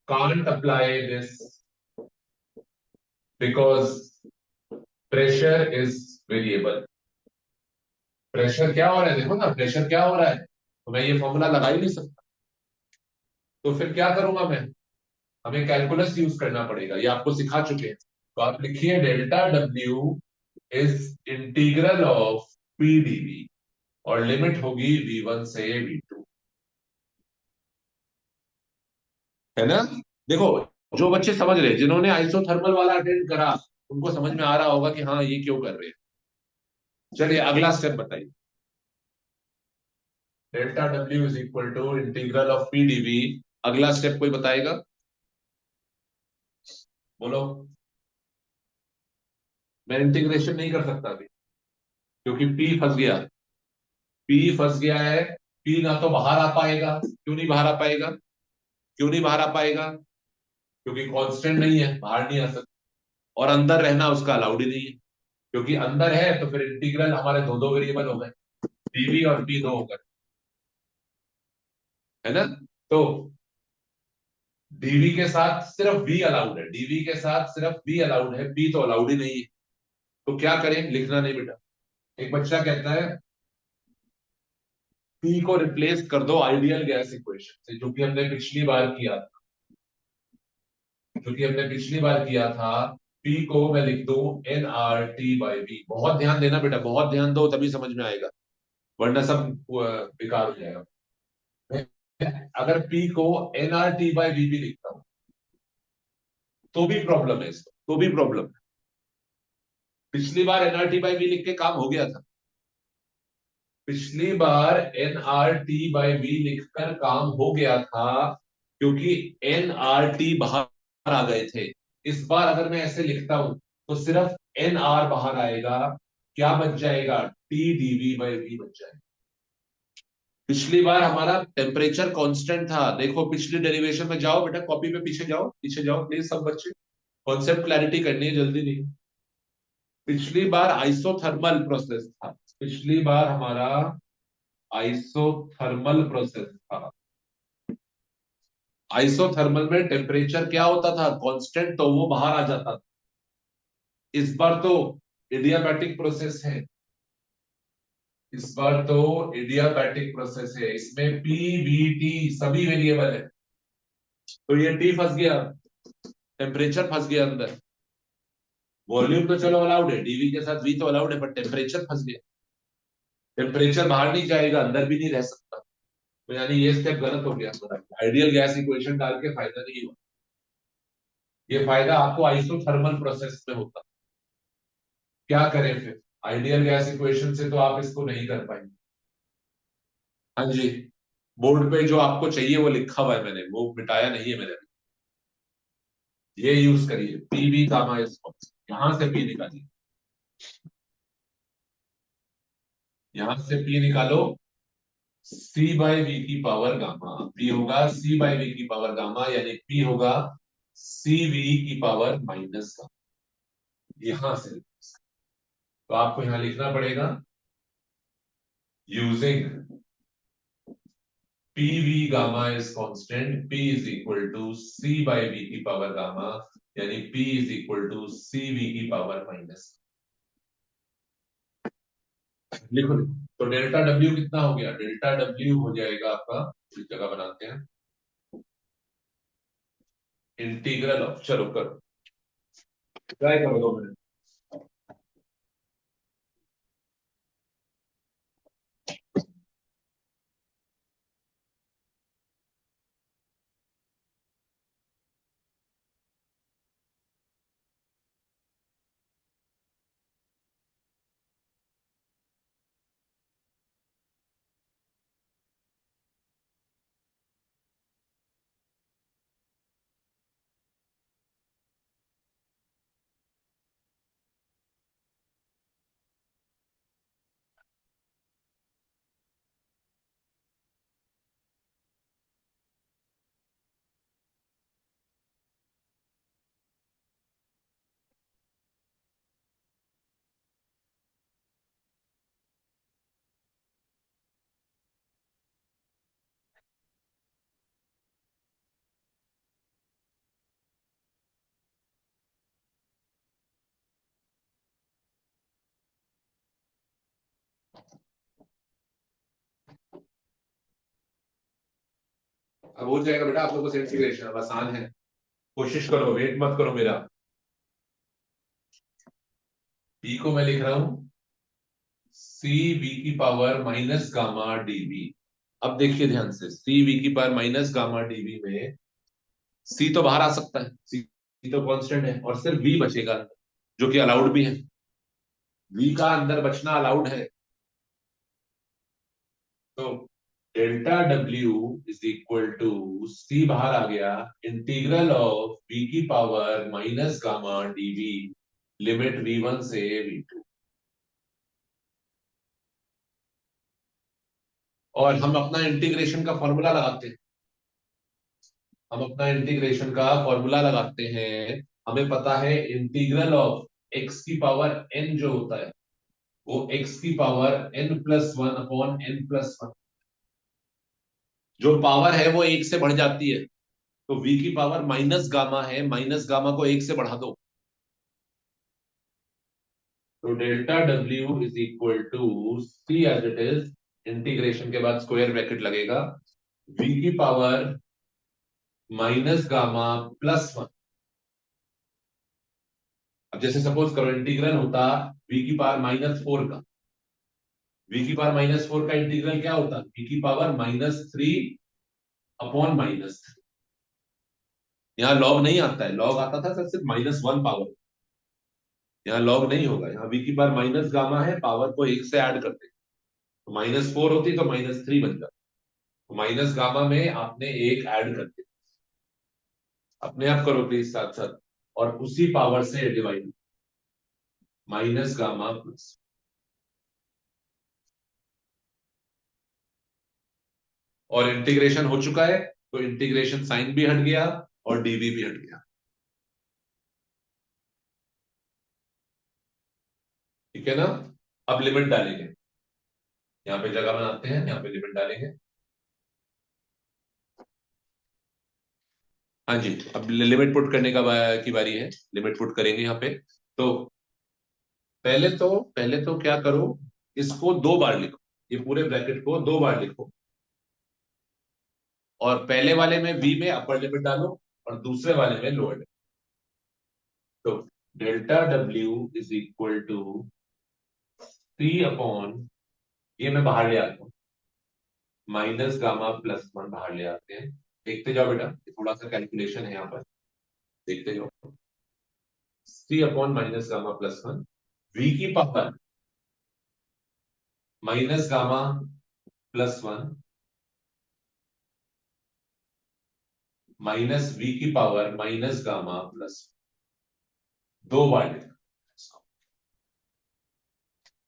can't apply this because pressure is variable. Pressure क्या हो रहा है देखो ना, प्रेशर क्या हो रहा है, तो मैं ये फॉर्मूला लगा ही नहीं सकता। तो फिर क्या करूंगा मैं? हमें कैलकुलस यूज करना पड़ेगा, ये आपको सिखा चुके हैं। तो आप लिखिए delta W is integral of P dV और लिमिट होगी V1 से V2। है ना? देखो, जो बच्चे समझ रहे, जिन्होंने आइसोथर्मल वाला अटेंड करा, उनको समझ में आ रहा होगा कि हाँ ये क्यों कर रहे हैं। चलिए अगला स्टेप बताइए। Delta W is equal to integral of P dV. अगला स्टेप कोई बताएगा? बोलो। मैं इंटीग्रेशन नहीं कर सकता अभी क्योंकि पी फंस गया। पी फंस गया है। पी ना तो बाहर आ पाएगा। क्यों नहीं बाहर आ पाएगा? क्यों नहीं बाहर आ पाएगा? क्योंकि कांस्टेंट नहीं है, बाहर नहीं आ सकता। और अंदर रहना उसका अलाउड ही नहीं है, क्योंकि अंदर है तो फिर इंटीग्रल हमारे दो दो वेरिएबल हो गए, डीवी और पी दो हो गए। है ना? तो डीवी के साथ सिर्फ बी अलाउड है, डीवी के साथ सिर्फ बी अलाउड है, पी तो अलाउड ही नहीं है। तो क्या करें, लिखना नहीं बेटा। एक बच्चा कहता है पी को रिप्लेस कर दो आइडियल गैस इक्वेशन से, जो कि हमने पिछली बार किया था, जो कि हमने पिछली बार किया था। पी को मैं लिख दूं N R T by B. बहुत ध्यान देना बेटा, बहुत ध्यान दो तभी समझ में आएगा, वरना सब बेकार हो जाएगा। मैं अगर पी को N R T by B भी लिखता हूं तो भी प्रॉब्लम है इसको, तो भी प्रॉब्लम है। पिछली बार N R T by B लिख के काम हो गया था, पिछली बार N R T by B लिखकर काम हो गया था, क्योंकि एन आर टी बाहर आ गए थे। इस बार अगर मैं ऐसे लिखता हूं तो सिर्फ एन आर बाहर आएगा, क्या बच जाएगा, टी डीवी बाई वी बच जाएगा। पिछली बार हमारा टेम्परेचर कांस्टेंट था, देखो पिछली डेरिवेशन में जाओ बेटा, कॉपी पे पीछे जाओ प्लीज सब बच्चे, कॉन्सेप्ट क्लैरिटी करनी है, जल्दी नहीं। पिछली बार आइसोथर्मल प्रोसेस था, पिछली बार हमारा आइसोथर्मल प्रोसेस था। आइसोथर्मल में टेम्परेचर क्या होता था, कांस्टेंट, तो वो बाहर आ जाता था। इस बार तो इडियाबैटिक प्रोसेस है, इस बार तो इडियाबैटिक प्रोसेस है, इसमें पी वी टी सभी वेरिएबल है। तो ये टी फंस गया, टेम्परेचर फंस गया अंदर। वॉल्यूम तो चलो अलाउड है, डीवी के साथ वी तो अलाउड है, पर टेम्परेचर फंस गया। टेम्परेचर बाहर नहीं जाएगा, अंदर भी नहीं रह सकता। तो यानी ये स्टेप गलत हो गया हमारा, आइडियल गैस इक्वेशन डाल के फायदा नहीं हुआ। ये फायदा आपको आइसोथर्मल प्रोसेस में होता। क्या करें फिर, आइडियल गैस इक्वेशन से तो आप इसको नहीं कर पाएंगे। हाँ जी, बोर्ड पे जो आपको चाहिए वो लिखा हुआ है मैंने, वो मिटाया नहीं है मैंने। ये यूज करिए पी वी गामा एस, यहां से पी निकालिए, यहां से पी निकालो, सी बाई वी की पावर गामा, पी होगा सी बाई वी की पावर गामा, यानी पी होगा सी वी की पावर माइनस गामा। यहां से तो आपको यहां लिखना पड़ेगा using P V gamma is constant, P is equal to C by V की पावर गामा, यानी P is equal to C V की पावर माइनस। लिखो लिखो। तो डेल्टा डब्ल्यू कितना हो गया, डेल्टा डब्ल्यू हो जाएगा आपका, इस जगह बनाते हैं, इंटीग्रल ऑफ, चलो करो, ट्राई करो 2 मिनट। अब हो जाएगा बेटा आप लोगों से इंटीग्रेशन, अब आसान है, कोशिश करो, वेट मत करो मेरा। पी को मैं लिख रहा हूं सी वी की पावर माइनस गामा डीवी। अब देखिए ध्यान से, सी वी की पावर माइनस गामा डीवी में सी तो बाहर आ सकता है, सी तो कांस्टेंट है, और सिर्फ वी बचेगा अंदर, जो कि अलाउड भी है, वी का अंदर बचना अलाउड है। तो delta W is equal to, C बाहर आ गया, इंटीग्रल ऑफ वी की power minus gamma DV, limit V से वी2। और हम अपना इंटीग्रेशन का फॉर्मूला लगाते हैं, हम अपना इंटीग्रेशन का फॉर्मूला लगाते हैं। हमें पता है इंटीग्रल ऑफ एक्स की पावर एन जो होता है, वो एक्स की पावर n+1 अपॉन n+1, जो पावर है वो एक से बढ़ जाती है, तो v की पावर माइनस गामा है, माइनस गामा को एक से बढ़ा दो, तो delta W is equal to C as it is, integration के बाद स्क्वायर ब्रैकेट लगेगा, v की power minus gamma plus one. अब जैसे सपोज करो इंटीग्रल होता v की पावर -4 का, v की पावर -4 का इंटीग्रल क्या होता, v की पावर -3 अपॉन -3। यहाँ लॉग नहीं आता है, लॉग आता था सर सिर्फ -1 पावर, यहाँ लॉग नहीं होगा, यहाँ v की पावर माइनस गामा है, पावर को एक से ऐड करते, तो -4 होती तो -3 बन जाता, तो माइनस गामा में आपने एक ऐड कर दिया, अपने आप करो प्लीज साथ साथ, और उसी पावर से डिवाइड, माइनस गामा प्लस, और इंटीग्रेशन हो चुका है, तो इंटीग्रेशन साइन भी हट गया और डीवी भी हट गया। ठीक है ना। अब लिमिट डालेंगे, यहाँ पे जगह बनाते हैं, यहाँ पे लिमिट डालेंगे। हाँ जी, अब लिमिट पुट करने की बारी है, लिमिट पुट करेंगे यहाँ पे। तो पहले तो क्या करो, इसको 2 बार लिखो, ये पूरे ब्रैकेट को 2 बार लिखो, और पहले वाले में v में अपर लिमिट डालो और दूसरे वाले में लोअर लिमिट। तो delta W is equal to C upon, ये मैं बाहर ले आता हूँ, माइनस गामा प्लस वन बाहर ले आते हैं, देखते जाओ बेटा, ये थोड़ा सा कैलकुलेशन है यहाँ पर, देखते जाओ, C upon minus gamma plus one, v की power minus gamma plus one minus v की पावर माइनस गामा प्लस, 2 बार लिखा।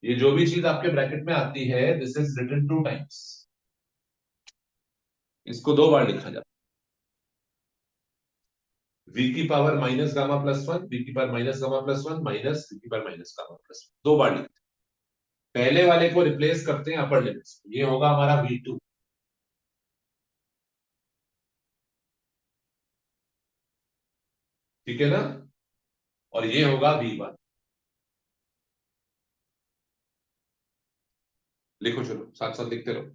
ये जो भी चीज आपके ब्रैकेट में आती है, दिस इज रिटन 2 टाइम्स, इसको 2 बार लिखा जाता है, v की power minus gamma plus one, v की power minus gamma plus one minus v की power minus gamma plus one, 2 बार लिखते हैं। पहले वाले को रिप्लेस करते हैं अपर लिमिट से, ये होगा हमारा v2, ठीक है ना, और ये होगा v1। लिखो, चलो साथ साथ लिखते रहो,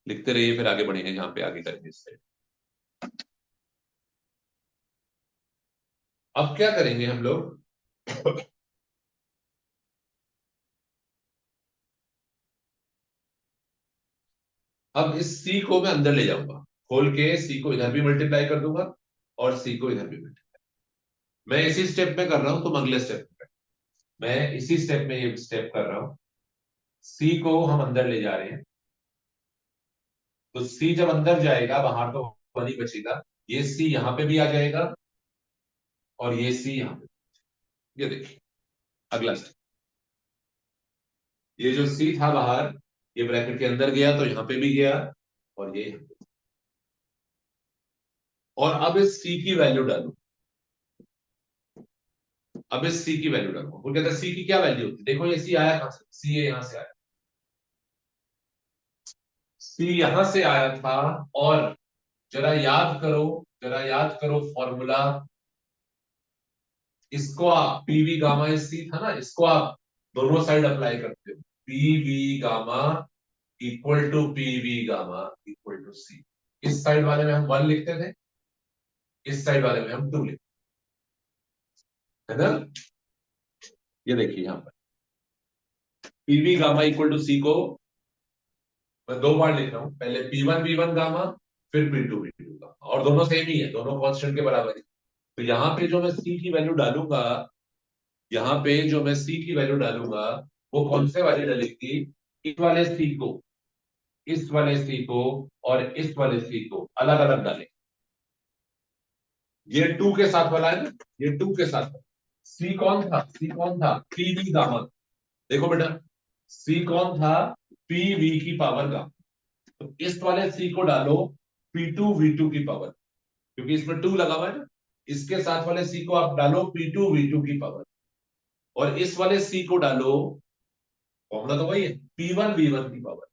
लिखते रहिए, फिर आगे बढ़ेंगे जहां पे आगे करेंगे इससे। अब क्या करेंगे हम लोग, अब इस c को मैं अंदर ले जाऊंगा, खोल के c को इधर भी मल्टीप्लाई कर दूंगा और c को इधर भी मल्टीप्लाई, मैं इसी स्टेप में कर रहा हूं, तुम अगले स्टेप में, मैं इसी स्टेप में ये स्टेप कर रहा हूं, c को हम अंदर ले जा रहे हैं, तो c जब अंदर जाएगा बाहर तो वही बचेगा, ये c यहां पे भी आ जाएगा और ये c यहां पे, ये देखिए अगला स्टेप, ये जो c था बाहर, ये ब्रैकेट के अंदर गया तो यहां पे भी गया, और ये यहाँ पे। और अब इस c की वैल्यू डालू, अब इस c की वैल्यू डालू, वो कहता है c की क्या वैल्यू होती है, देखो ये c आया कहां से, c ये यहां से आया, c यहां से आया था, और जरा याद करो, जरा याद करो फॉर्मूला, इसको आप पीवी गामा इस सी था ना, इसको आप दोनों साइड अप्लाई करते हो, PV gamma equal to PV gamma equal to C, इस साइड वाले में हम 1 लिखते थे, इस साइड वाले में हम 2 लिखते, है ना। ये देखिए यहाँ पर पीवी गामा इक्वल टू सी को मैं 2 बार लिख रहा हूं, पहले P1 V1 गामा, फिर P2 V2 गामा, और दोनों सेम ही है, दोनों कांस्टेंट के बराबर है। तो यहाँ पे जो मैं सी की वैल्यू डालूंगा, यहाँ पे जो मैं सी की वैल्यू डालूंगा, वो कौन से वाले डलेगी, इस वाले सी को, इस वाले सी को और इस वाले सी को अलग अलग डालें, ये 2 के साथ वाला है ना, ये 2 के साथ, सी कौन था, सी कौन था, पीवी गामा, देखो बेटा, सी कौन था, पीवी की पावर गामा, तो इस वाले सी को डालो P2 V2 की पावर, क्योंकि इसमें 2 लगा हुआ है ना, इसके साथ वाले सी को आप डालो P2 V2 की पावर, और इस वाले सी को डालो, फॉर्मूला तो वही है, P1 V1 की पावर,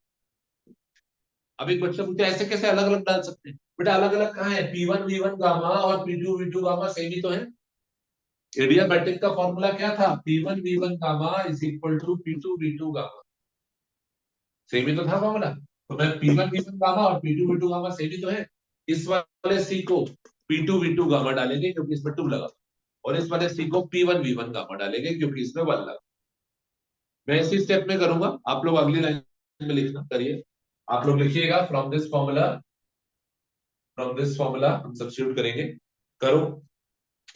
अब एक बच्चा पूछते ऐसे कैसे अलग अलग डाल सकते हैं? बेटा अलग अलग कहाँ है? P1 V1 गामा और P2V2 गामा सेम ही तो है। एडियाबैटिक का फॉर्मूला क्या था? P1V1 gamma is equal to P2V2 gamma. Same ही तो था फॉर्मूला। तो मैं P1V1 गामा और P2V2 गामा सेम ही तो है। इस वाले सी को P2V2 गामा डालेंगे क्योंकि इसमें 2 लगा, और इस वाले सी को P1V1 गामा डालेंगे क्योंकि इसमें 1 लगा। मैं इसी स्टेप में करूंगा, आप लोग अगली लाइन में लिखना करिए। आप लोग लिखिएगा फ्रॉम दिस फॉर्मूला हम सब्स्टिट्यूट करेंगे। करो।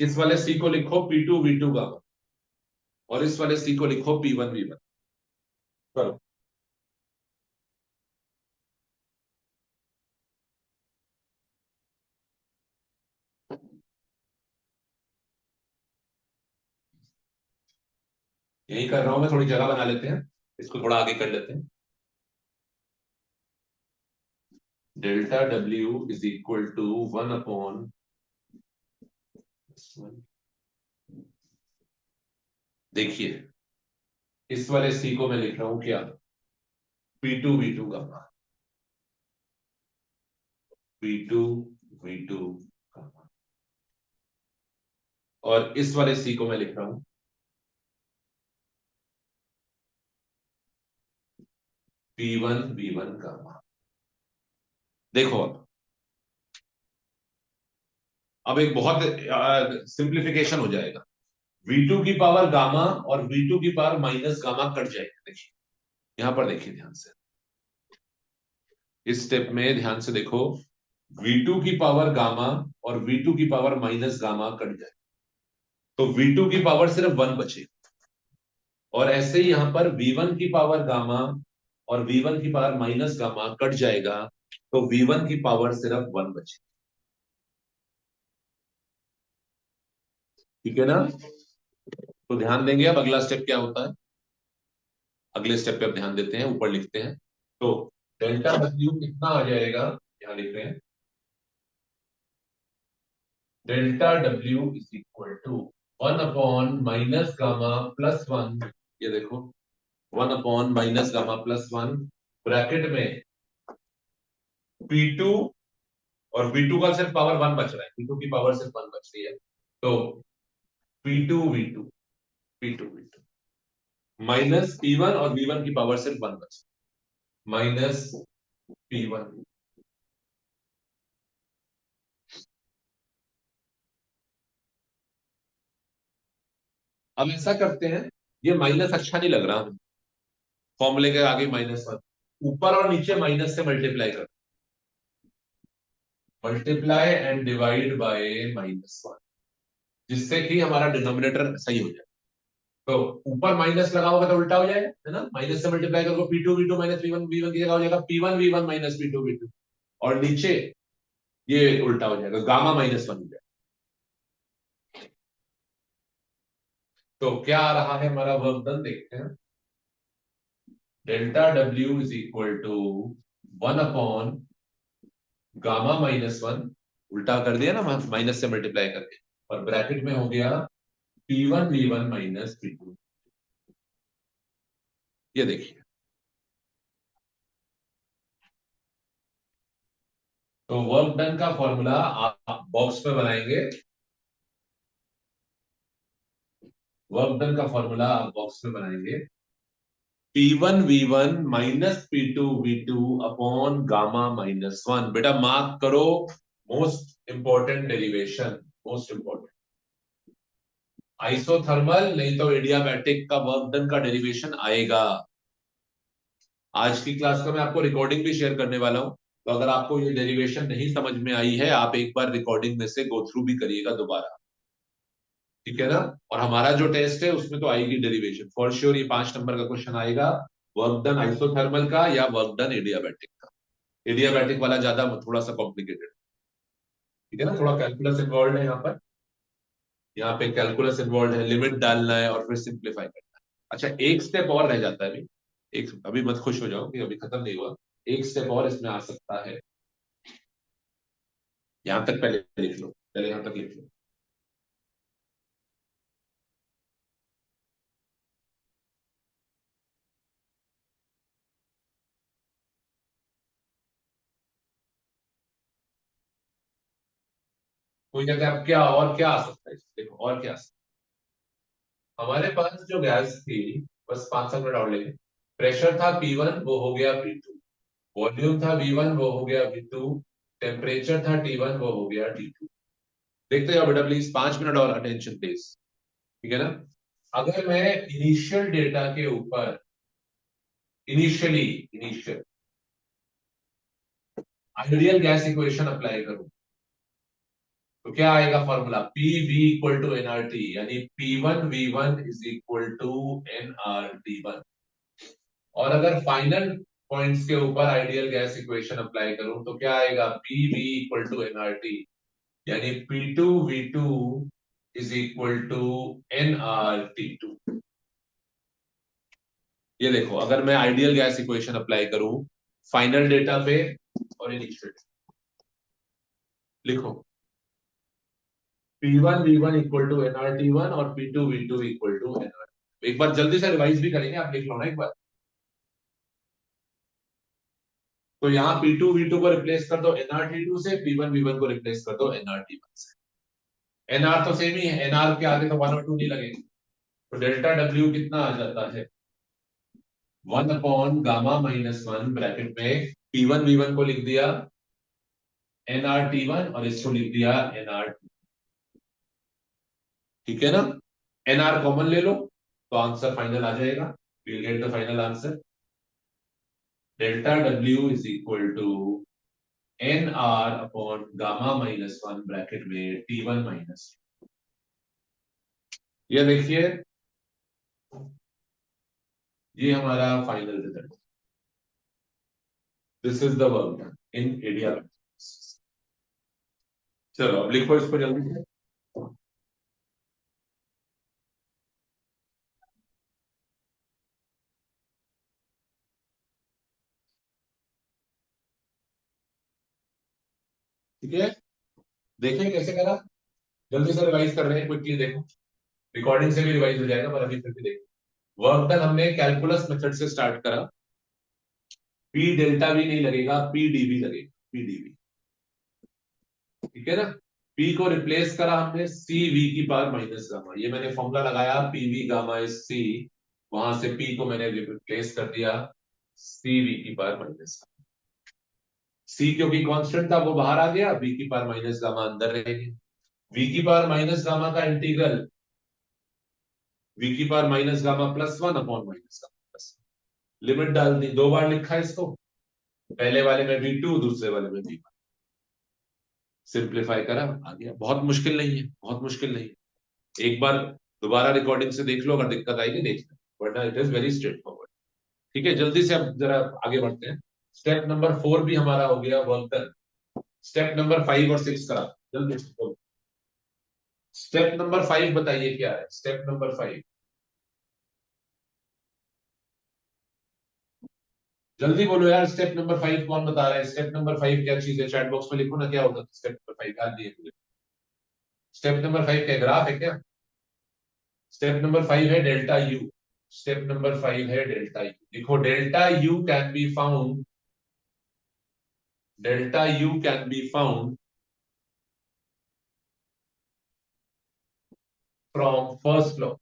इस वाले सी को लिखो P2V2 गामा, और इस वाले सी को लिखो P1V1। करो। यही कर रहा हूं मैं, थोड़ी जगह बना लेते हैं, इसको थोड़ा आगे कर लेते हैं। Delta W is equal to 1 upon, देखिए इस वाले सी को मैं लिख रहा हूं क्या? P2V2 गामा, P2V2 गामा, और इस वाले सी को मैं लिख रहा हूं P1V1 गामा। देखो अब एक बहुत सिंप्लीफिकेशन हो जाएगा। V2 की पावर गामा और V2 की पावर माइनस गामा कट जाएगा। देखिए यहां पर, देखिए ध्यान से, इस स्टेप में ध्यान से देखो, V2 की पावर गामा और V2 की पावर माइनस गामा कट जाए, तो V2 की पावर सिर्फ 1 बचे। और ऐसे ही यहां पर V1 की पावर गामा और V1 की पावर माइनस गामा कट जाएगा, तो V1 की पावर सिर्फ 1 बचे। ठीक है ना? तो ध्यान देंगे, अब अगला स्टेप क्या होता है। अगले स्टेप पे अब ध्यान देते हैं, ऊपर लिखते हैं। तो डेल्टा डब्ल्यू कितना आ जाएगा? यहां लिख रहे हैं delta W is equal to 1 upon minus gamma plus 1। ये देखो 1 upon minus gamma plus 1, bracket में P2, और V2 का सिर्फ पावर 1 बच रहा है, P2 की पावर सिर्फ 1 बच रही है, तो P2V2, P2V2 माइनस P1, और V1 की पावर सिर्फ 1 बच, माइनस P1। अब ऐसा करते हैं, ये माइनस अच्छा नहीं लग रहा हमें, फॉर्मूले के आगे -1, ऊपर और नीचे माइनस से मल्टीप्लाई कर, मल्टीप्लाई एंड डिवाइड बाय -1, जिससे कि हमारा डिनोमिनेटर सही हो जाए। तो ऊपर माइनस लगाओगे तो उल्टा हो जाएगा, है ना? माइनस से मल्टीप्लाई करोगे P2V2 माइनस P1V1 की जगह हो जाएगा P1V1 माइनस P2V2, और नीचे ये उल्टा हो जाएगा, गामा -1 हो जाएगा। तो क्या आ रहा है हमारा वर्क डन, देखते हैं। Delta W is equal to 1 upon gamma -1, उल्टा कर दिया ना, माइनस से मल्टीप्लाई करके, और ब्रैकेट में हो गया P1V1 माइनस P2। ये देखिए, तो वर्क डन का फॉर्मूला आप बॉक्स में बनाएंगे। वर्क डन का फॉर्मूला आप बॉक्स में बनाएंगे, P1V1 minus P2V2 upon gamma -1। बेटा मार्क करो, most important derivation, most important. Isothermal नहीं तो एडियाबैटिक का वर्क डन का डेरिवेशन आएगा। आज की क्लास का मैं आपको रिकॉर्डिंग भी शेयर करने वाला हूं, तो अगर आपको ये डेरिवेशन नहीं समझ में आई है, आप एक बार रिकॉर्डिंग में से गो थ्रू भी करिएगा दोबारा। ठीक है ना? और हमारा जो टेस्ट है उसमें तो आएगी डेरिवेशन फॉर श्योर, ये 5 नंबर का क्वेश्चन आएगा, वर्क डन आइसोथर्मल का या वर्क डन एडियाबैटिक का। एडियाबैटिक वाला ज्यादा थोड़ा सा कॉम्प्लिकेटेड। ठीक है ना? थोड़ा कैलकुलस इन्वॉल्व है यहाँ पर, यहाँ पे कैलकुलस इन्वॉल्व है, लिमिट डालना है और फिर सिंप्लीफाई करना है। अच्छा एक स्टेप और रह जाता है अभी, एक अभी मत खुश हो जाओ कि अभी खत्म नहीं हुआ, एक स्टेप और इसमें आ सकता है। यहां तक पहले लिख लो, पहले यहां तक लिख लो। कोई कहता है अब क्या और क्या आ सकता है, देखो और क्या आ सकता है। हमारे पास जो गैस थी, बस 5 7 मिनट और लेंगे। प्रेशर था P1, वो हो गया P2। वॉल्यूम था V1, वो हो गया V2। टेम्परेचर था T1, वो हो गया T2। देखते जाओ बेटा प्लीज, 5 मिनट और अटेंशन प्लीज। ठीक है ना। अगर मैं इनिशियल डेटा के ऊपर initially initial ideal gas equation apply करूं, तो क्या आएगा formula? P V equal to NRT, यानी P1 V1 is equal to nRT1। और अगर फाइनल पॉइंट्स के ऊपर आइडियल गैस इक्वेशन अप्लाई करूं, तो क्या आएगा? P V equal to NRT, यानी P2 V2 is equal to nRT2। ये देखो, अगर मैं आइडियल गैस इक्वेशन अप्लाई करूं फाइनल डेटा पे और इनिशियल, लिखो P1 V1 equal to nRT1 और P2 V2 equal to nRT। एक बार जल्दी से रिवाइज भी करेंगे, आप लिख लो ना एक बार। तो यहाँ P2 V2 को रिप्लेस कर दो nRT2 से, P1 V1 को रिप्लेस कर दो nRT1 से। nR तो सेम ही है, nR के आगे तो 1 और 2 नहीं लगेंगे। तो डेल्टा W कितना आ जाता है? 1/γ-1 ब्रैकेट में P1 V1 को लिख दिया nRT1 और इसको लिख दिया nR। ठीक है ना। nR कॉमन ले लो तो आंसर फाइनल आ जाएगा। Will get the final answer. Delta W is equal to nR/γ-1 bracket में T1 ये देखिए, ये हमारा final result. This is the work done in area. चलो अब लिखो इसको जल्दी से। ठीक है, देखें कैसे करा। जल्दी से रिवाइज कर रहे हैं, क्विकली देखो। रिकॉर्डिंग से भी रिवाइज हो जाएगा, पर अभी फिर भी देखो। वर्क डन हमने कैलकुलस मेथड से स्टार्ट करा। पी डेल्टा भी नहीं लगेगा, पी डीवी लगेगा, पी डीवी। ठीक है ना। पी को रिप्लेस करा हमने सी वी की पावर माइनस गामा, ये मैंने फॉर्मूला लगाया P V gamma is C. वहां से पी को मैंने रिप्लेस कर दिया सी वी की पावर माइनस। सी क्योंकि कांस्टेंट था वो बाहर आ गया, वी की पावर माइनस गामा अंदर रहेगी। वी की पावर माइनस गामा का इंटीग्रल वी की power minus gamma +1 upon minus gamma plus. Limit डाल दी, 2 बार लिखा है इसको। पहले वाले में V2, दूसरे वाले में V1। सिंप्लीफाई करा, आ गया। बहुत मुश्किल नहीं है, बहुत मुश्किल नहीं है। एक बार दोबारा रिकॉर्डिंग से देख लो, अगर दिक्कत आएगी देख लो, वरना it is very straight forward. ठीक है, जल्दी से अब जरा आगे बढ़ते हैं। स्टेप नंबर 4 भी हमारा हो गया वर्क डन। स्टेप नंबर 5 और 6 करा जल्दी से। स्टेप नंबर 5 बताइए क्या है? स्टेप नंबर 5 जल्दी बोलो यार। स्टेप नंबर 5 कौन बता रहा है? स्टेप नंबर 5 क्या चीज है? चैट बॉक्स में लिखो ना, क्या होता है स्टेप नंबर 5? याद नहीं है मुझे। स्टेप नंबर 5 क्या ग्राफ है क्या? स्टेप नंबर 5 है डेल्टा यू। स्टेप नंबर 5 है डेल्टा यू। देखो delta U can be found, delta U can be found from first law.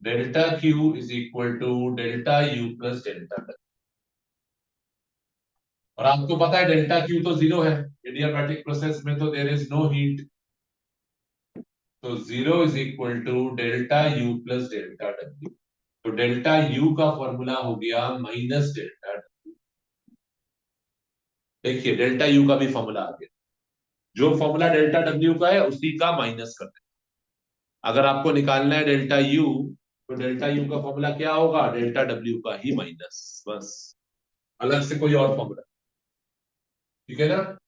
Delta Q is equal to delta U plus delta. और आपको पता है delta Q तो zero है, adiabatic process में तो देयर इज नो हीट। तो zero is equal to delta U plus delta W. तो डेल्टा यू का फॉर्मूला हो गया माइनस डेल्टा। देखिए डेल्टा यू का भी फॉर्मूला आ गया। जो फॉर्मूला डेल्टा डब्ल्यू का है उसी का माइनस कर दें। अगर आपको निकालना है डेल्टा यू, तो डेल्टा यू का फॉर्मूला क्या होगा? डेल्टा डब्ल्यू का ही माइनस, बस। अलग से कोई और फॉर्मूला। ठीक है ना।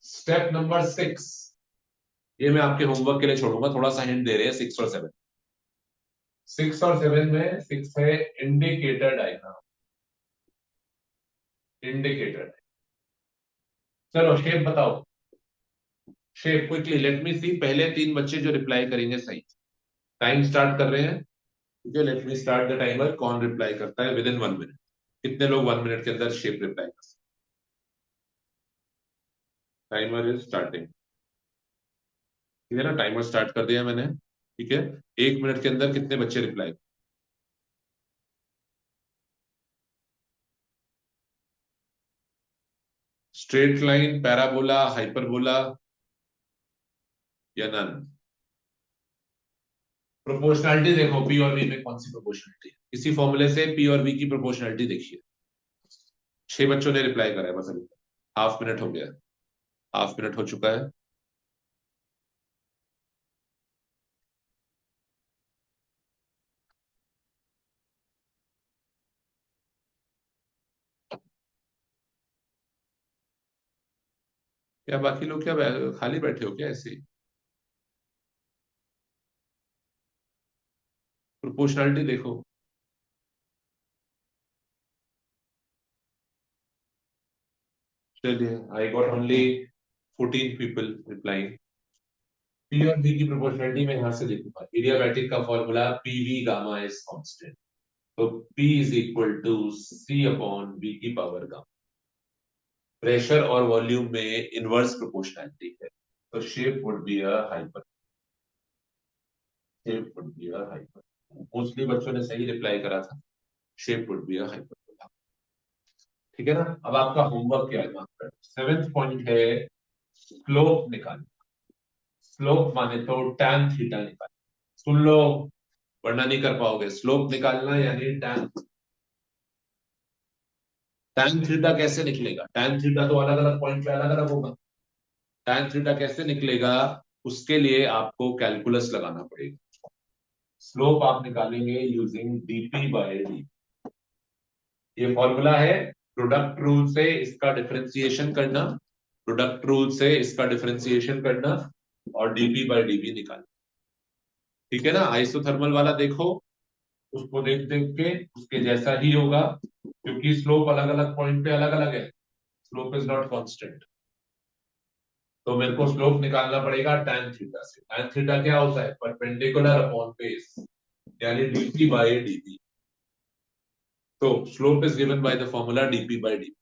स्टेप नंबर 6, ये मैं आपके होमवर्क के लिए छोड़ूंगा, थोड़ा सा हिंट दे रहे हैं 6 और 7। 6 और 7 में 6 है इंडिकेटर डायग्राम। इंडिकेटर। चलो शेप बताओ। शेप क्विकली लेट मी सी, पहले 3 बच्चे जो रिप्लाई करेंगे सही। टाइम स्टार्ट कर रहे हैं। ठीक है, let me start the timer. कौन रिप्लाई करता है विद इन 1 मिनट? कितने लोग 1 मिनट के अंदर शेप रिप्लाई कर सकते टाइमर इज स्टार्टिंग। ठीक है ना, टाइमर स्टार्ट कर दिया मैंने। ठीक है, 1 मिनट के अंदर कितने बच्चे reply? Straight line, parabola, hyperbola या नन? प्रोपोर्शनलिटी देखो, पी और वी में कौन सी प्रोपोर्शनलिटी है, इसी फॉर्मूले से पी और वी की प्रोपोर्शनलिटी देखिए। 6 बच्चों ने रिप्लाई करा है बस अभी। हाफ मिनट हो गया है, हाफ मिनट हो चुका है। क्या बाकी लोग क्या खाली बैठे हो क्या ऐसे ही? प्रोपोर्शनलिटी देखो। चलिए, I got only 14 people replying. P और वी की प्रोपोर्शनलिटी में यहां से देखूंगा, एडियाबैटिक का formula PV gamma is constant. तो P is equal to C upon V की पावर गामा। प्रेशर और वॉल्यूम में इनवर्स प्रोपोर्शनलिटी है, तो shape would be a hyper. Shape would be a hyper. Mostly बच्चों ने सही रिप्लाई करा था, shape would be a hyper. ठीक है ना। अब आपका होमवर्क क्या है? 7th पॉइंट है, स्लोप निकाल। स्लोप माने तो tan थीटा निकाल। सुन लो, वरना नहीं कर पाओगे। स्लोप निकालना यानी tan थीटा कैसे निकलेगा? tan थीटा तो अलग अलग पॉइंट पे अलग अलग होगा। tan थीटा कैसे निकलेगा? उसके लिए आपको कैलकुलस लगाना पड़ेगा। स्लोप आप निकालेंगे यूजिंग डीपी बाय डी। ये फॉर्मूला है, प्रोडक्ट रूल से इसका डिफरेंशिएशन करना, प्रोडक्ट रूल से इसका डिफरेंशिएशन करना और डीपी बाय डीबी निकालना। ठीक है ना। आइसोथर्मल वाला देखो, उसको देख देख के उसके जैसा ही होगा, क्योंकि स्लोप अलग अलग पॉइंट पे अलग अलग है। Slope is not constant. तो मेरे को स्लोप निकालना पड़ेगा tan थीटा से। tan थीटा क्या होता है? परपेंडिकुलर अपॉन बेस, यानी डीपी बाय डीबी। तो slope is given by the formula dP by dB.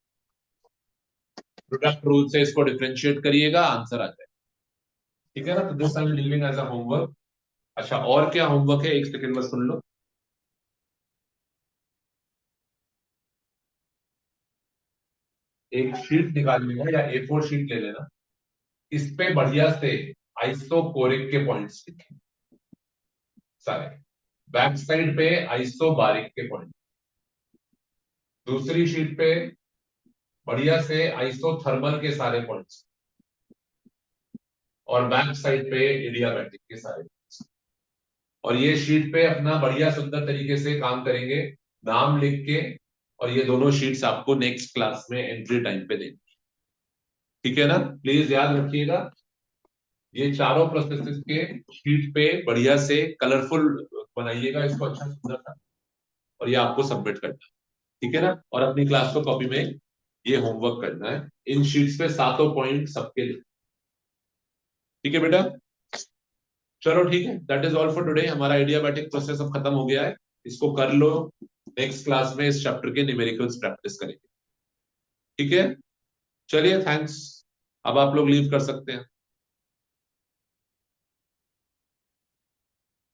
Product rule से इसको डिफरेंशिएट करिएगा, आंसर आ जाएगा। ठीक है ना। तो this I am leaving as a homework. अच्छा, और क्या होमवर्क है? एक सेकंड में सुन लो। एक शीट निकाल लेना या A4 शीट ले लेना, इस पे बढ़िया से आइसोकोरिक के पॉइंट्स लिखे सारे। बैक साइड पे आइसोबारिक के पॉइंट। दूसरी शीट पे बढ़िया से आइसोथर्मल के सारे पॉइंट्स। और बैक साइड पे एडियाबैटिक के सारे points। और ये शीट पे अपना बढ़िया सुंदर तरीके से काम करेंगे, नाम लिख के। और ये दोनों शीट्स आपको नेक्स्ट क्लास में एंट्री टाइम पे देंगे। ठीक है ना। प्लीज याद रखिएगा, ये चारों प्रोसेसेस के शीट पे बढ़िया से कलरफुल बनाइएगा इसको, अच्छा सुंदर सा। और ये आपको सबमिट करना है। ठीक है ना। और अपनी क्लास को कॉपी में ये होमवर्क करना है, इन शीट्स पे सातों पॉइंट सबके लिए। ठीक है बेटा। चलो ठीक है, that is all for today. हमारा एडियाबैटिक प्रोसेस अब खत्म हो गया है, इसको कर लो। नेक्स्ट क्लास में इस चैप्टर के न्यूमेरिकल्स प्रैक्टिस करेंगे। ठीक है। चलिए, थैंक्स। अब आप लोग लीव कर सकते हैं।